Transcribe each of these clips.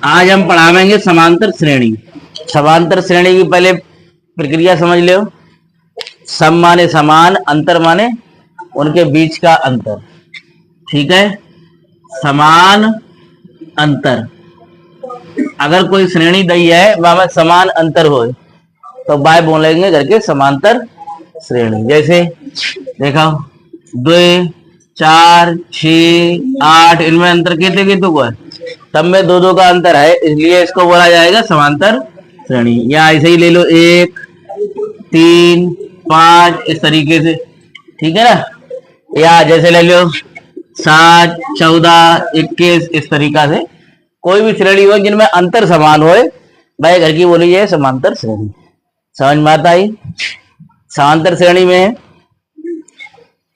आज हम पढ़ावेंगे समांतर श्रेणी। समांतर श्रेणी की पहले प्रक्रिया समझ लो। सम माने समान, अंतर माने उनके बीच का अंतर। ठीक है, समान अंतर। अगर कोई श्रेणी दी है वहां में समान अंतर हो तो बाय बोलेंगे करके समांतर श्रेणी। जैसे देखो 2, 4, 6, 8 इनमें अंतर कितने कितने को है, तब में 2-2 का अंतर है, इसलिए इसको बोला जाएगा समांतर श्रेणी। या ऐसे ही ले लो 1, 3, 5 इस तरीके से। ठीक है ना। या जैसे ले लो 7, 14, 21 इस तरीका से कोई भी श्रेणी हो जिनमें अंतर समान हो वह घर की बोली है समांतर श्रेणी। समझ में आता है। समांतर श्रेणी में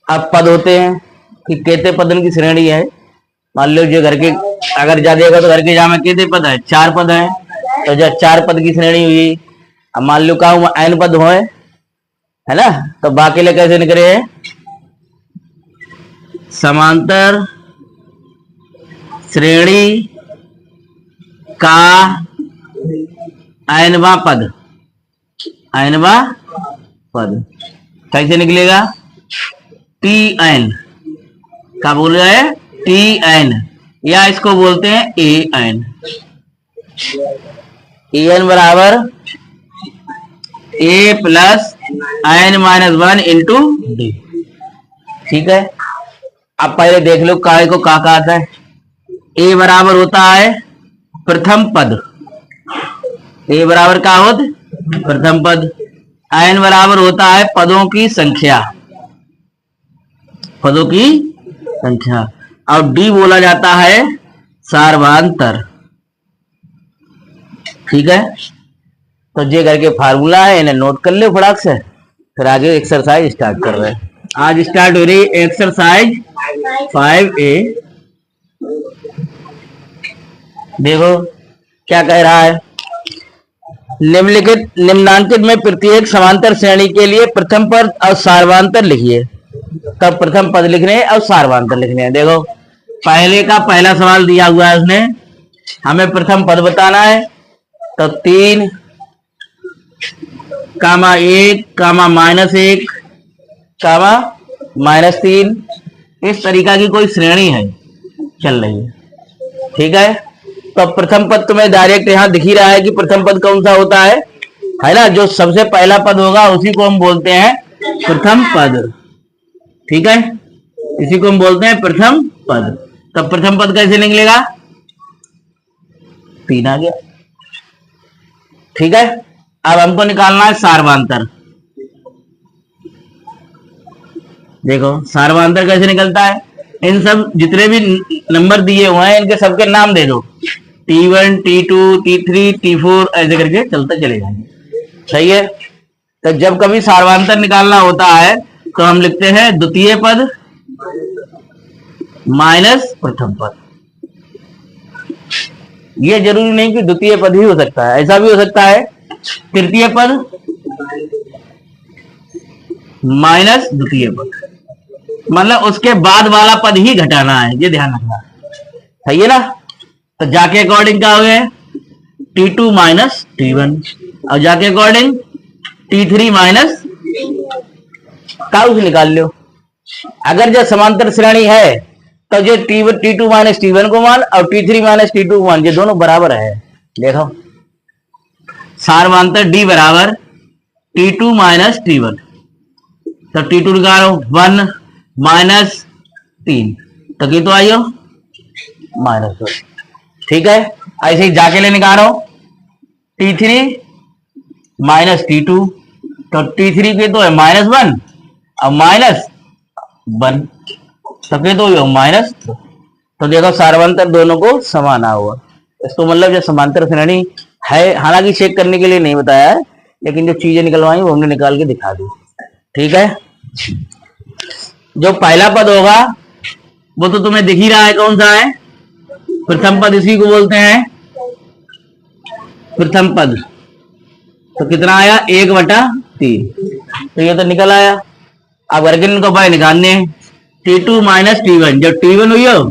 अब पद होते हैं कि कितने पदन की श्रेणी है। मान लो जो घर के अगर ज्यादा होगा तो घर के जहाँ कितने पद है, 4 पद है, तो जब 4 पद की श्रेणी हुई, अब मान लो का n पद हो है ना, तो बाकी ले कैसे निकले हैं समांतर श्रेणी का nवां पद। nवां पद कैसे निकलेगा, tn का बोल रहा है tn, या इसको बोलते हैं an। an बराबर a plus n-1 into D. ठीक है। अब पहले देख लो काय को का आता है। a बराबर होता है प्रथम पद। a बराबर का होता है प्रथम पद। n बराबर होता है पदों की संख्या, पदों की संख्या। और d बोला जाता है सार्वधातर। ठीक है। तो ये करके फार्मूला है, इन्हें नोट कर लो फटाक से, फिर आगे एक्सरसाइज स्टार्ट कर रहे हैं। आज स्टार्ट हो रही एक्सरसाइज 5A। देखो क्या कह रहा है, निम्नांकित में प्रत्येक समांतर श्रेणी के लिए प्रथम पद और सार्वधातर लिखिए। तब प्रथम पद लिखने और सार्वधातर लिखने हैं। देखो पहले का पहला सवाल दिया हुआ है, उसने हमें प्रथम पद बताना है, तो 3, (1, (-1, (-3) इस तरीका की कोई श्रेणी है चल रही है। ठीक है। तो प्रथम पद तुम्हें डायरेक्ट यहाँ दिख ही रहा है कि प्रथम पद कौन सा होता है ना, जो सबसे पहला पद होगा उसी को हम बोलते हैं प्रथम पद। ठीक है, इसी को हम बोलते हैं प्रथम पद। तब प्रथम पद कैसे निकलेगा, 3 आ गया। ठीक है। अब हमको निकालना है सार्वधातर। देखो सार्वधातर कैसे निकलता है, इन सब जितने भी नंबर दिए हुए हैं इनके सबके नाम दे दो, T1, T2, T3, T4 ऐसे करके चलते चले जाएंगे। सही है। तो जब कभी सार्वधातर निकालना होता है तो हम लिखते हैं द्वितीय पद माइनस प्रथम पद। ये जरूरी नहीं कि द्वितीय पद ही हो सकता है, ऐसा भी हो सकता है तृतीय पद माइनस द्वितीय पद, मतलब उसके बाद वाला पद ही घटाना है, ये ध्यान रखना। सही है ना। तो जाके अकॉर्डिंग क्या हो गया, T2 माइनस T1, और जाके अकॉर्डिंग T3 माइनस का निकाल लो। अगर जो समांतर श्रेणी है तो जो T2 माइनस T1 को मान और T3 माइनस T2 को मान, ये दोनों बराबर है। देखो सार्वधातर D बराबर T2 माइनस T1, तो T2 निकालो 1 माइनस 3, तो ये तो आइयो -2। ठीक है। ऐसे ही जाके ले निकालो T3 माइनस T2, तो T3 के तो है -1 और -1, तो के तो -2। तो देखो सार्वधातर दोनों को समान हुआ। इसको मतलब जो समांतर श्रेणी है, हालांकि चेक करने के लिए नहीं बताया है, लेकिन जो चीजें निकलवाई वो हमने निकाल के दिखा दी। ठीक है। जो पहला पद होगा वो तो तुम्हें दिख ही रहा है कौन सा है, प्रथम पद, इसी को बोलते हैं प्रथम पद। तो कितना आया, 1/3, तो ये तो निकल आया। अब वर्गन को भाई निकालने T2 माइनस T1, जब T1 हुई हो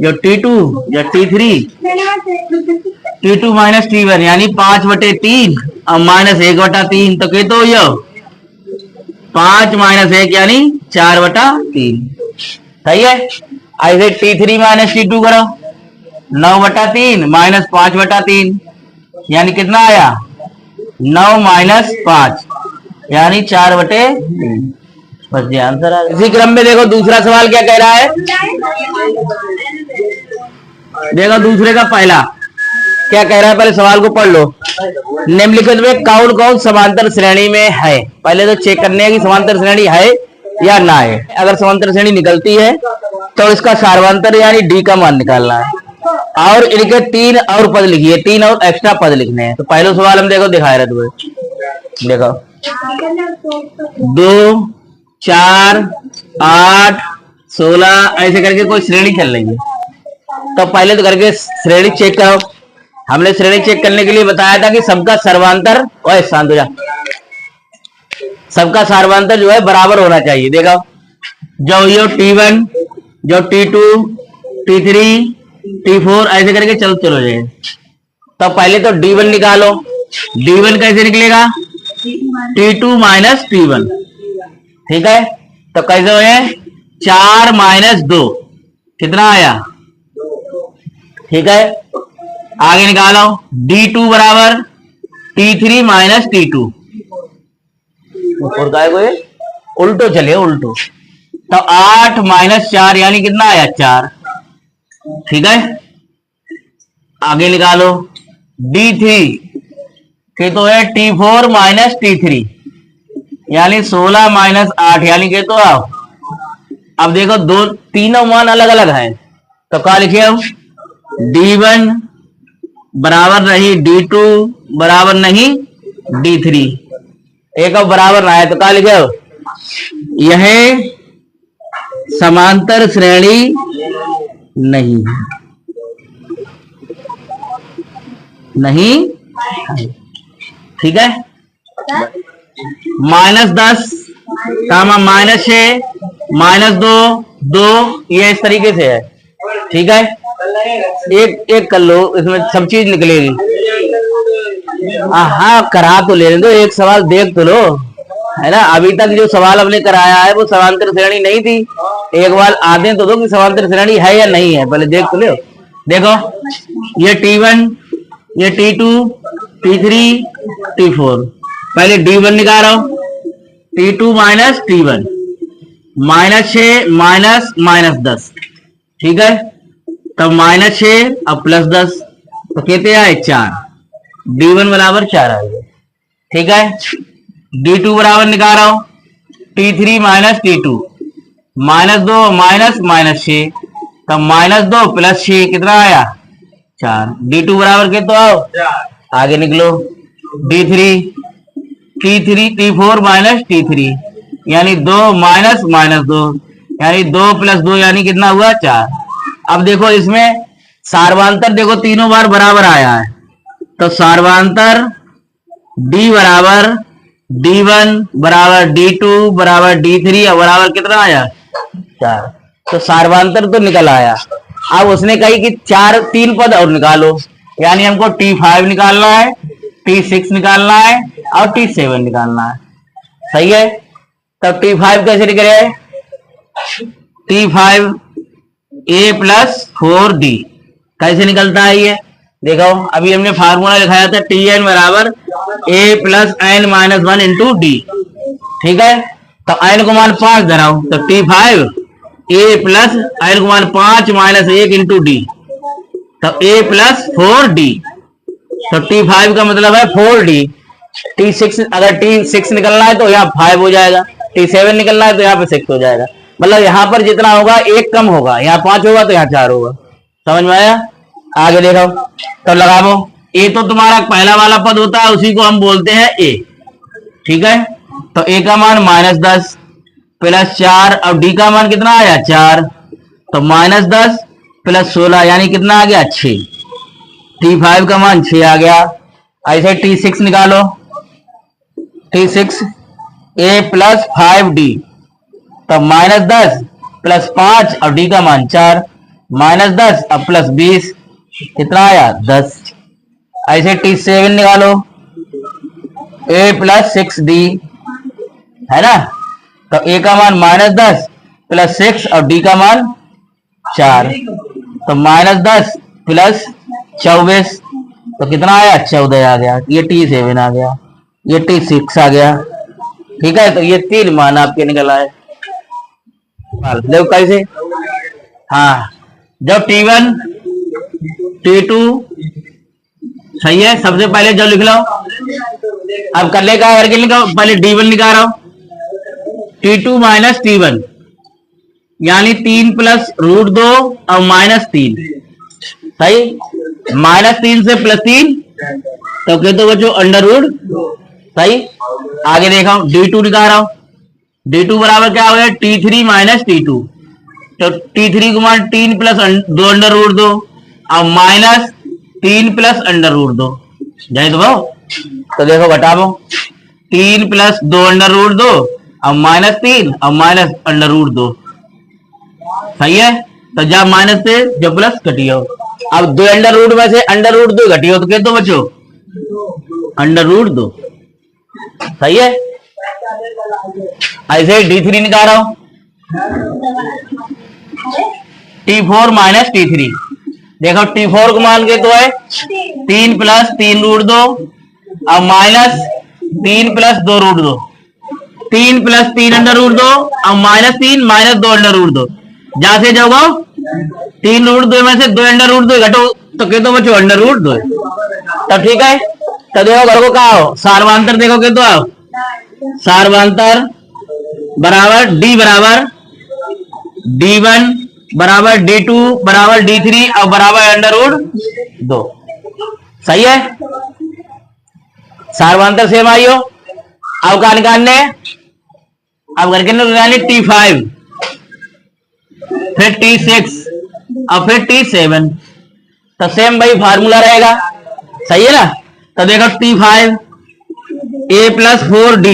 जो T2 जो T3, T2 माइनस T1 यानी 5/3 और -1/3 तो कहते हो यो 5 माइनस 1 यानी 4/3। सही है। ऐसे T3 माइनस T2 करो 9/3 माइनस 5/3 यानी कितना आया 9 माइनस 5 यानी 4/3। बस ये आंसर आ गया। इसी क्रम में देखो दूसरा सवाल क्या कह रहा है। देखो दूसरे का पहला क्या कह रहा है, पहले सवाल को पढ़ लो। निम्नलिखित में कौन कौन समांतर श्रेणी में है। पहले तो चेक करने है कि समांतर श्रेणी है या ना है। अगर समांतर श्रेणी निकलती है तो इसका सार्वंतर यानी डी का मान निकालना है और इनके 3 और पद लिखिए, 3 और एक्स्ट्रा पद लिखने हैं। तो पहले सवाल हम देखो दिखाए रहे तुम्हें, देखो 2 4 8 16 ऐसे करके कोई श्रेणी चल रही है। तो पहले तो करके श्रेणी चेक करो। हमने श्रेणी चेक करने के लिए बताया था कि सबका सर्वांतर, ओए शांत हो जा, सबका सर्वांतर जो है बराबर होना चाहिए। देखो जो ये T1 जो T2 T3 T4 ऐसे करके चलो जाए। तो पहले तो D1 निकालो। D1 कैसे निकलेगा T2 माइनस T1, ठीक है। तो कैसे हो 4 माइनस 2 कितना आया, ठीक है। आगे निकालो D2 बराबर T3 माइनस T2 और काय को उल्टो चले उल्टो। तो 8 माइनस 4 यानी कितना आया 4, ठीक है। आगे निकालो D3 के तो है T4 माइनस T3 यानी 16 माइनस 8 यानी के तो आओ। अब देखो दो तीनों मान अलग अलग हैं तो क्या लिखे हम D1 बराबर नहीं D2 बराबर नहीं D3, एक अब बराबर ना है तो क्या लिखे यह समांतर श्रेणी नहीं नहीं, ठीक है। -10 -6 -2 2 ये इस तरीके से है, ठीक है। एक एक कर लो, इसमें सब चीज निकलेगी। हाँ करा तो ले दो, एक सवाल देख तो लो, है ना। अभी तक जो सवाल हमने कराया है वो समांतर श्रेणी नहीं थी। एक बार आते तो दो कि समांतर श्रेणी है या नहीं है, पहले देख तो लो। देखो ये T1 ये T2 T3 T4, पहले D1 निकालो T2 माइनस T1 -6 -10, ठीक है। तब -6 अब +10 तो कहते आए 4, D1 बराबर 4 आ गया, ठीक है। D2 बराबर निकालो T3 माइनस T2 -2 -6 तब -2 + 6 कितना आया 4। D2 बराबर के तो आओ आगे निकलो D3 T3 T4 minus T3 यानी 2 -2 यानी 2 + 2 यानी कितना हुआ 4। अब देखो इसमें सार्वांतर देखो तीनों बार बराबर आया है तो सार्वांतर D बराबर D1 बराबर D2 बराबर D3 और बराबर कितना आया 4। तो सार्वांतर तो निकल आया। अब उसने कही कि 3 पद और निकालो, यानी हमको T5 निकालना है, T6 निकालना है और T7 निकालना है, सही है। तब T5 कैसे निकले T5 A + 4D कैसे निकलता है ये देखो। अभी हमने फार्मूला लिखाया था Tn बराबर A + n - 1 × D, ठीक है। तो n को मान 5 धराओ तो T5 A + n को मान 5 - 1 × D तो A + 4D। तो T5 का मतलब है 4D। T6 अगर T6 निकलना है तो यहाँ 5 हो जाएगा, T7 निकलना है तो यहाँ पे 6 हो जाएगा। मतलब यहाँ पर जितना होगा एक कम होगा, यहाँ 5 होगा तो यहाँ 4 होगा, समझ में आया। आगे देखो तो लगाओ A तो तुम्हारा पहला वाला पद होता है, उसी को हम बोलते हैं A, ठीक है। तो A का मान -10 + 4 और D का मान कितना आया 4 तो -10 + 16 यानी कितना आ गया 6। T5 का मान 6 आ गया। ऐसे T6 निकालो T6 A + 5D तो -10 + 5 और D का मान 4 -10 अब +20 कितना आया 10। ऐसे T7 निकालो, A + 6D है ना। तो A का मान -10 + 6 और D का मान 4, तो -10 + 24 तो कितना आया 14 आ गया। ये T7 आ गया, ये T6 आ गया। ठीक है, तो ये 3 मान आपके निकल आए। देखो कैसे। हाँ, जब T1 T2 सही है, सबसे पहले जब लिख लो। अब कर ले क्या करके लिखो, पहले D1 निकाल रहा हूं, T2 - T1 यानी 3 + √2 और -3 सही। -3 से +3 तो कहते बच्चों √, सही। आगे देखा हूं D2 निकाल रहा हूं, D2 बराबर क्या हो गया T3 - T2, तो T3 को मान 3 + 2 √2 और -3 + √2 जाए तो भाव। तो देखो घटाओ 3 + 2 √2 और -3 और -√2 सही है। तो जब माइनस से जो प्लस घटियो, अब 2 √ में से √2 घटियो तो कहते दो बच्चों √2 सही है। ऐसे D3 निकाल रहा हूं, T4 - T3 देखो T4 को मान के तो है 3 + 3 √2 और -3 + 2 √2, 3 + 3 √2 और -3 - 2 √2 जहां से जाओगे 3 √2 में से 2 √2 घटो तो कह दो बच्चों √2 तब ठीक है। तो देखो घर को कहा हो सार्वंतर, देखो कह दो आप सार्वंतर बराबर D बराबर D1 बराबर D2 बराबर D3 और बराबर √2 सही है। सार्वंतर सेम आई हो। अब कहा निकालने, अब करके निकालने T5 फिर T6 और फिर T7, तो सेम भाई फार्मूला रहेगा, सही है ना। तो देखो T5 A + 4D,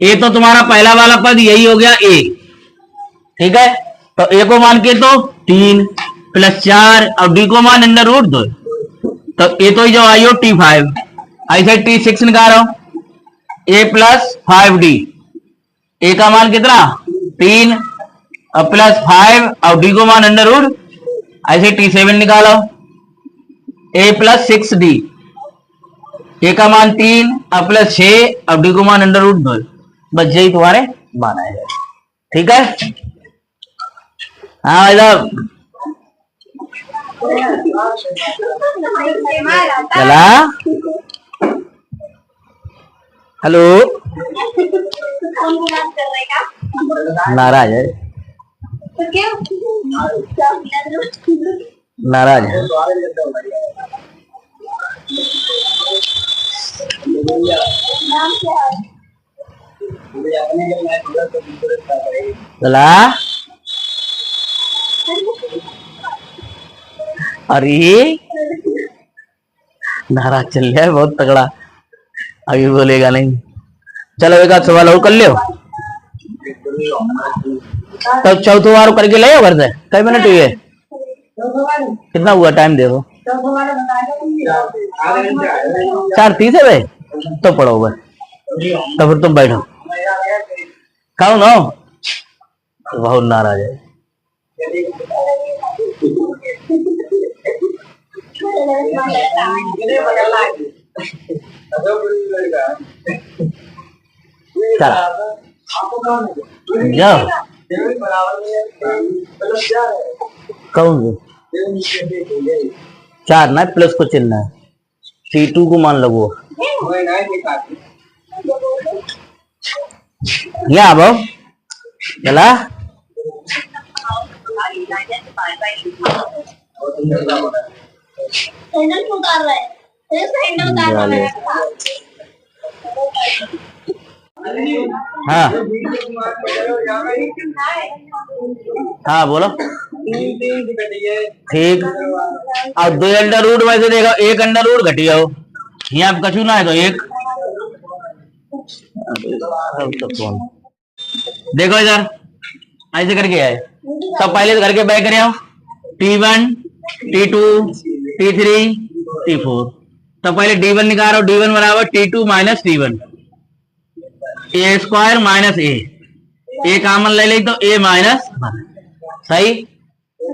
ए तो तुम्हारा पहला वाला पद यही हो गया A, ठीक है। तो A को मान के तो 3 + 4 और D को मान √2, तो ये तो जो आई हो T5। ऐसे T6 निकाल रहा हूं A + 5D, A का मान कितना 3 और +5 और D को मान √, ऐसे T7 निकालो A + 6D, A का मान 3 और +6 और D को मान √2, बस यही तुम्हारे मान आएगा, ठीक है। हाँ भाई साहब चला, हेलो नाराज है, नाराज है। चला अरे नाराज चल रहा है बहुत तगड़ा, अभी बोलेगा नहीं। चलो एक आध सवाल और कर लियो, तो चौथो बार करके ले घर से। कई मिनट हुए, कितना हुआ टाइम देखो 4:30 है भाई। तो पढ़ो भाई, तो फिर तुम बैठो खाओ ना, बहुत नाराज है। जाओ कौन 4 ना प्लस को चिन्ह है, T2 को मान लगो यहाँ अब चला। हाँ हाँ बोलो ठीक। अब 2 √ में से देखो 1 √ घटिया हो, यहाँ कछु ना है तो 1। देखो इधर ऐसे करके आए, सब पहले तो करके बैक करे हो T1, T2, T3, T4। तो पहले D1 निकालो, D1 बराबर T2 माइनस T1, ए स्क्वायर माइनस ए कॉमन ले ली तो ए माइनस, सही।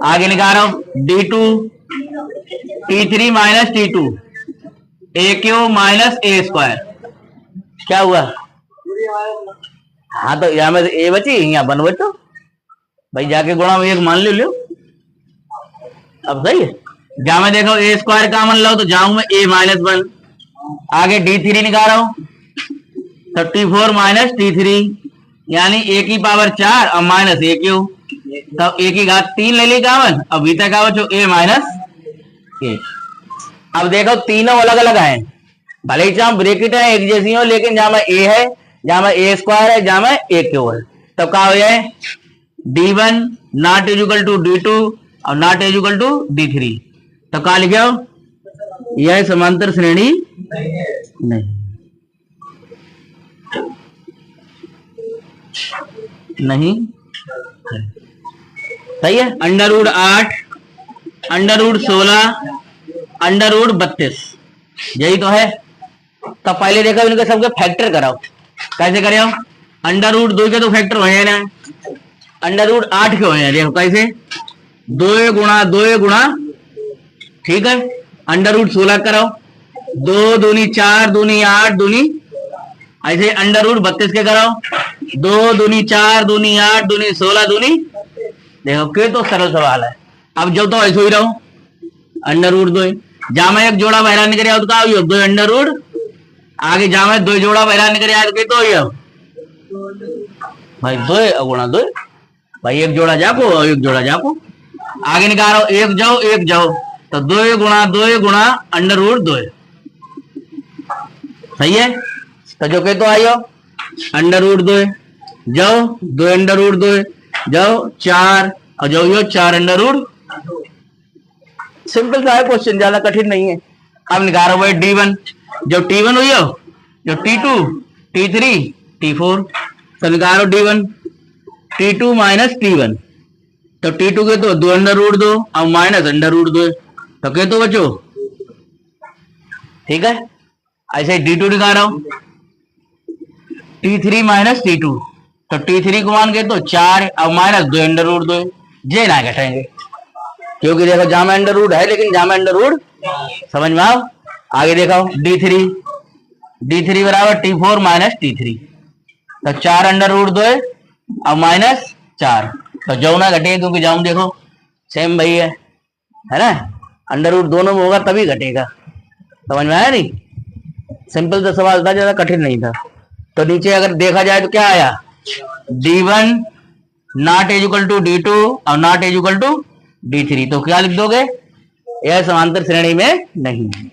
आगे निकालो D2, T3 माइनस T2, ए क्यू माइनस ए स्क्वायर, क्या हुआ? हाँ तो यहाँ में ए बची, यहाँ बन बचो भाई, जाके गुणा में एक मान लो। अब सही है, जहां में देखो ए स्क्वायर कॉमन लो तो जाऊं में ए माइनस 1। आगे D3 निकालो तो T4 माइनस T3, यानी ए की पावर 4 और माइनस ए क्यू, तो ए की घात 3 ले ली कॉमन, अब भीतर का बचो ए माइनस ए। अब देखो तीनों अलग अलग हैं, भले ही चाहे ब्रैकेट है एक जैसी हो, लेकिन जहां में ए है, जहां में ए स्क्वायर है, जहां में ए क्यू है, तो क्या हो जाए? D1 not equal to D2 और नॉट इक्वल टू D3, तो क्या लिखे हो? यह समांतर श्रेणी नहीं, नहीं सही है। √8, √16, √32, यही तो है। तो पहले देखो इनके सबके फैक्टर कराओ, कैसे करे हो? √2 के तो फैक्टर हुए ना, √8 के हुए हैं, देखो कैसे, 2 गुणा, ठीक है। √16 कराओ, 2 दूनी 4, दूनी 8, दूनी, ऐसे √32 के कराओ, 2 दूनी 4, दूनी 8, दूनी 16, दूनी, देखो के तो सरल सवाल है। अब जो तो ऐसे ही रहो, √2, जहां में एक जोड़ा बहरा निकल आया तो क्या हो? 2 √ आगे जहां में 2 जोड़ा बहरा निकल आया तो के तो हो भाई 2 गुणा 2, भाई एक जोड़ा जाको और एक जोड़ा जाको, आगे निकालो एक जाओ, तो 2 गुणा √2, सही है। तो जो के तो आयो √2 जाओ, 2 √2 जाओ 4, और जो यो 4 √, सिंपल सा है क्वेश्चन, ज्यादा कठिन नहीं है। अब निकालो भाई D1, जो T1 हुई हो, जो T2, T3, T4, तो निकालो D1, T2 माइनस T1, तो T2 के तो 2 √2 और माइनस √2, तो के तो बचो, ठीक है। ऐसे D2 निकालो, T3 माइनस T2, तो T3 को मान के तो 4 और माइनस 2 √2, जे ना घटेंगे, क्योंकि देखो जामा √ है, लेकिन जामा √ समझ में आओ। आगे देखो D3 बराबर T4 माइनस T3, तो 4 √2 और माइनस 4, तो जो ना घटेगा, क्योंकि जाऊं देखो सेम भाई है ना, √ दोनों में होगा तभी घटेगा, समझ में आया? नहीं, सिंपल सा सवाल था, ज्यादा कठिन नहीं था। तो नीचे अगर देखा जाए तो क्या आया? D1 not equal to D2 और नॉट इक्वल टू D3, तो क्या लिख दोगे? यह समांतर श्रेणी में नहीं है।